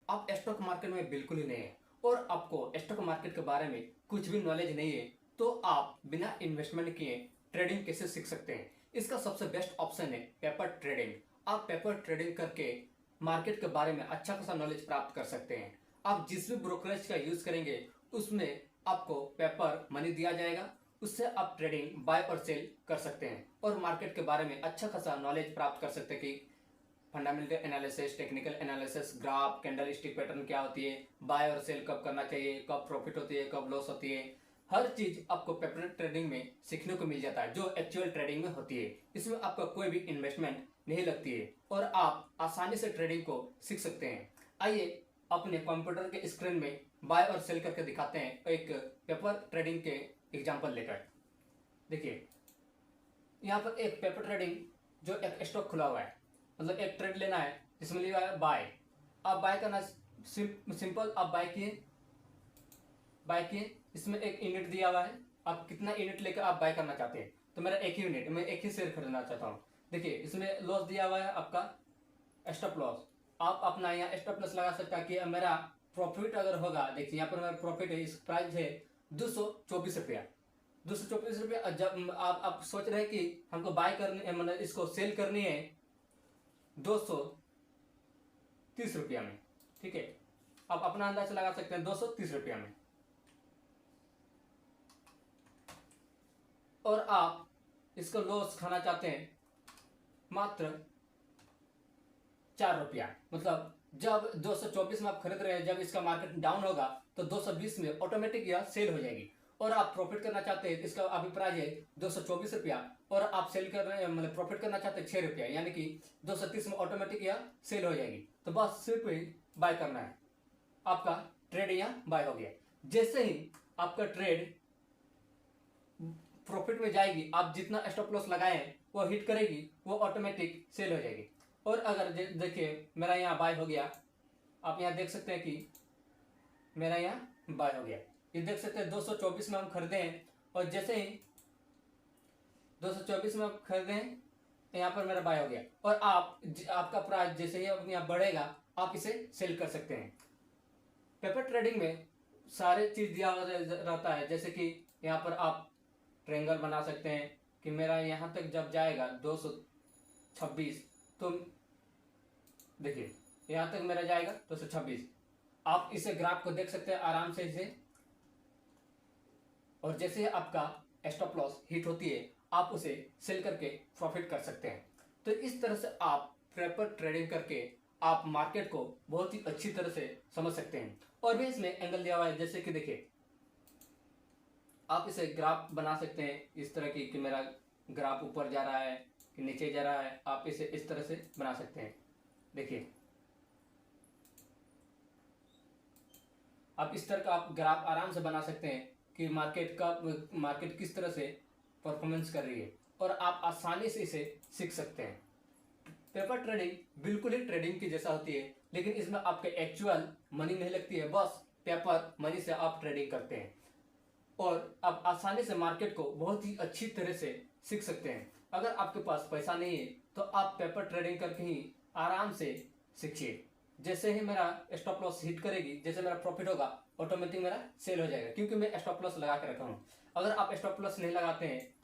आप stock market में बिल्कुल ही नहीं है और आपको स्टॉक मार्केट के बारे में कुछ भी नॉलेज नहीं है, तो आप बिना इन्वेस्टमेंट किए ट्रेडिंग कैसे सीख सकते हैं। इसका सबसे बेस्ट ऑप्शन है पेपर ट्रेडिंग। आप पेपर ट्रेडिंग करके मार्केट के बारे में अच्छा खासा नॉलेज प्राप्त कर सकते हैं। आप जिस भी ब्रोकरेज का यूज करेंगे उसमें आपको पेपर मनी दिया जाएगा, उससे आप ट्रेडिंग बाय और सेल कर सकते हैं और मार्केट के बारे में अच्छा खासा नॉलेज प्राप्त कर सकते हैं कि fundamental analysis, technical analysis, graph, candle stick pattern क्या होती है, बाय और सेल कब करना चाहिए, कब प्रॉफिट होती है, कब लॉस होती है। हर चीज आपको पेपर ट्रेडिंग में सीखने को मिल जाता है जो एक्चुअल ट्रेडिंग में होती है। इसमें आपका कोई भी इन्वेस्टमेंट नहीं लगती है और आप आसानी से ट्रेडिंग को सीख सकते हैं। आइए अपने कंप्यूटर के स्क्रीन में बाय और सेल करके दिखाते हैं एक पेपर ट्रेडिंग के एग्जाम्पल लेकर। देखिए, यहाँ पर एक पेपर ट्रेडिंग जो एक स्टॉक खुला हुआ है, मतलब एक ट्रेड लेना है जिसमें लिखा है बाय। आप बाय करना सिंपल, आप बाय किए इसमें एक यूनिट दिया हुआ है। आप कितना यूनिट लेकर आप बाय करना चाहते हैं, तो मेरा एक ही यूनिट, मैं एक ही शेयर खरीदना चाहता हूँ। देखिए, इसमें लॉस दिया हुआ है आपका स्टॉप लॉस। आप अपना यहाँ स्टॉप लॉस लगा सकते हैं कि मेरा प्रॉफिट अगर होगा। देखिए, यहाँ पर मेरा प्रॉफिट है, इस प्राइस है 224 रुपया। 224 रुपया। जब आप सोच रहे हैं कि हमको बाय करनी, मतलब इसको सेल करनी है 230 रुपया में, ठीक है। आप अपना अंदाज लगा सकते हैं 230 रुपया में, और आप इसको लॉस खाना चाहते हैं मात्र 4 रुपया। मतलब जब 224 में आप खरीद रहे हैं, जब इसका मार्केट डाउन होगा तो 220 में ऑटोमेटिक यह सेल हो जाएगी। और आप प्रॉफिट करना चाहते हैं, इसका अभिप्राय है 224 रुपया, और आप सेल कर रहे हैं, मतलब प्रॉफिट करना चाहते हैं 6 रुपया, यानी कि 230 में ऑटोमेटिक यह सेल हो जाएगी। तो बस सिर्फ बाय करना है, आपका ट्रेड यहाँ बाय हो गया। जैसे ही आपका ट्रेड प्रॉफिट में जाएगी, आप जितना स्टॉप लॉस लगाए हैं वो हिट करेगी, वो ऑटोमेटिक सेल हो जाएगी। और अगर देखिए मेरा यहाँ बाय हो गया, आप यहाँ देख सकते हैं कि मेरा यहाँ बाय हो गया। ये देख सकते हैं 224 में हम खरीदे हैं, और जैसे ही 224 में हम खरीदे हैं यहाँ पर मेरा बाय हो गया। और आपका प्राइस जैसे ही अब यहाँ बढ़ेगा आप इसे सेल कर सकते हैं। पेपर ट्रेडिंग में सारे चीज दिया हुआ रहता है, जैसे कि यहाँ पर आप ट्रेंगल बना सकते हैं कि मेरा यहाँ तक जब जाएगा 226, तो देखिए यहाँ तक मेरा जाएगा 226। आप इसे ग्राफ को देख सकते हैं आराम से इसे, और जैसे आपका स्टॉप लॉस हिट होती है आप उसे सेल करके प्रॉफिट कर सकते हैं। तो इस तरह से आप पेपर ट्रेडिंग करके आप मार्केट को बहुत ही अच्छी तरह से समझ सकते हैं। और भी इसमें एंगल दिया हुआ है, जैसे कि देखिए आप इसे ग्राफ बना सकते हैं इस तरह की कि मेरा ग्राफ ऊपर जा रहा है कि नीचे जा रहा है, आप इसे इस तरह से बना सकते हैं। देखिए, आप इस तरह का आप ग्राफ आराम से बना सकते हैं कि मार्केट किस तरह से परफॉर्मेंस कर रही है, और आप आसानी से इसे सीख सकते हैं। पेपर ट्रेडिंग बिल्कुल ही ट्रेडिंग की जैसा होती है, लेकिन इसमें आपके एक्चुअल मनी नहीं लगती है, बस पेपर मनी से आप ट्रेडिंग करते हैं और आप आसानी से मार्केट को बहुत ही अच्छी तरह से सीख सकते हैं। अगर आपके पास पैसा नहीं है तो आप पेपर ट्रेडिंग करके ही आराम से सीखिए। जैसे ही मेरा स्टॉप लॉस हिट करेगी, जैसे मेरा प्रॉफिट होगा ऑटोमेटिक मेरा सेल हो जाएगा, क्योंकि मैं स्टॉप लॉस लगा के रखा हूँ। अगर आप स्टॉप लॉस नहीं लगाते हैं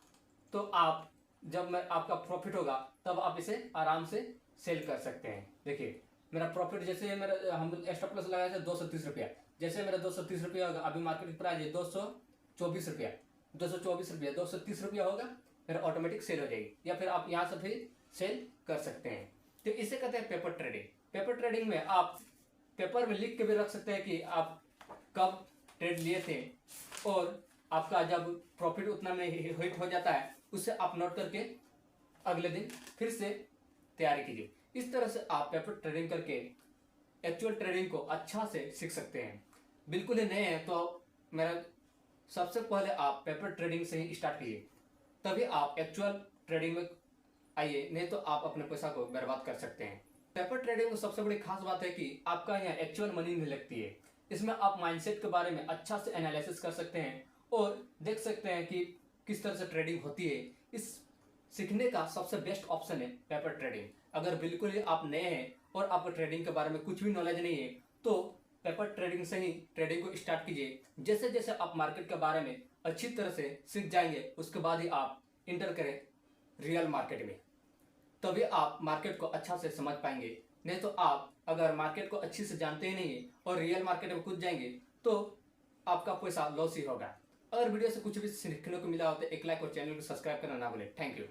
तो आप जब मैं आपका प्रॉफिट होगा तब आप इसे आराम से सेल कर सकते हैं। देखिए मेरा प्रॉफिट, जैसे मेरा हम स्टॉप लॉस लगाया था 230 रुपया, जैसे मेरा 230 रुपया होगा, अभी मार्केट प्राइस है 224 रुपया, 224 रुपया 230 रुपया होगा, फिर ऑटोमेटिक सेल हो जाएगी, या फिर आप यहाँ से भी सेल कर सकते हैं। तो इसे कहते हैं पेपर ट्रेडिंग। पेपर ट्रेडिंग में आप पेपर में लिख के भी रख सकते हैं कि आप कब ट्रेड लिए थे, और आपका जब प्रॉफिट उतना में हिट हो जाता है उससे आप नोट करके अगले दिन फिर से तैयारी कीजिए। इस तरह से आप पेपर ट्रेडिंग करके एक्चुअल ट्रेडिंग को अच्छा से सीख सकते हैं। बिल्कुल ही नए हैं तो मेरा सबसे पहले आप पेपर ट्रेडिंग से ही स्टार्ट कीजिए, तभी आप एक्चुअल ट्रेडिंग में आइए, नहीं तो आप अपने पैसा को बर्बाद कर सकते हैं। पेपर ट्रेडिंग में सबसे बड़ी खास बात है कि आपका यहाँ एक्चुअल मनी नहीं लगती है। इसमें आप माइंडसेट के बारे में अच्छा से एनालिसिस कर सकते हैं और देख सकते हैं कि किस तरह से ट्रेडिंग होती है। इस सीखने का सबसे बेस्ट ऑप्शन है पेपर ट्रेडिंग। अगर बिल्कुल ही आप नए हैं और आपको ट्रेडिंग के बारे में कुछ भी नॉलेज नहीं है, तो तो पेपर ट्रेडिंग से ही ट्रेडिंग को स्टार्ट कीजिए। जैसे जैसे आप मार्केट के बारे में अच्छी तरह से सीख जाएंगे, उसके बाद ही आप इंटर करें रियल मार्केट में, तभी आप मार्केट को अच्छा से समझ पाएंगे। नहीं तो आप अगर मार्केट को अच्छी से जानते ही नहीं है और रियल मार्केट में कूद जाएंगे तो आपका पैसा लॉस ही होगा। अगर वीडियो से कुछ भी सीखने को मिला हो तो एक लाइक और चैनल को सब्सक्राइब करना ना भूलें। Thank you.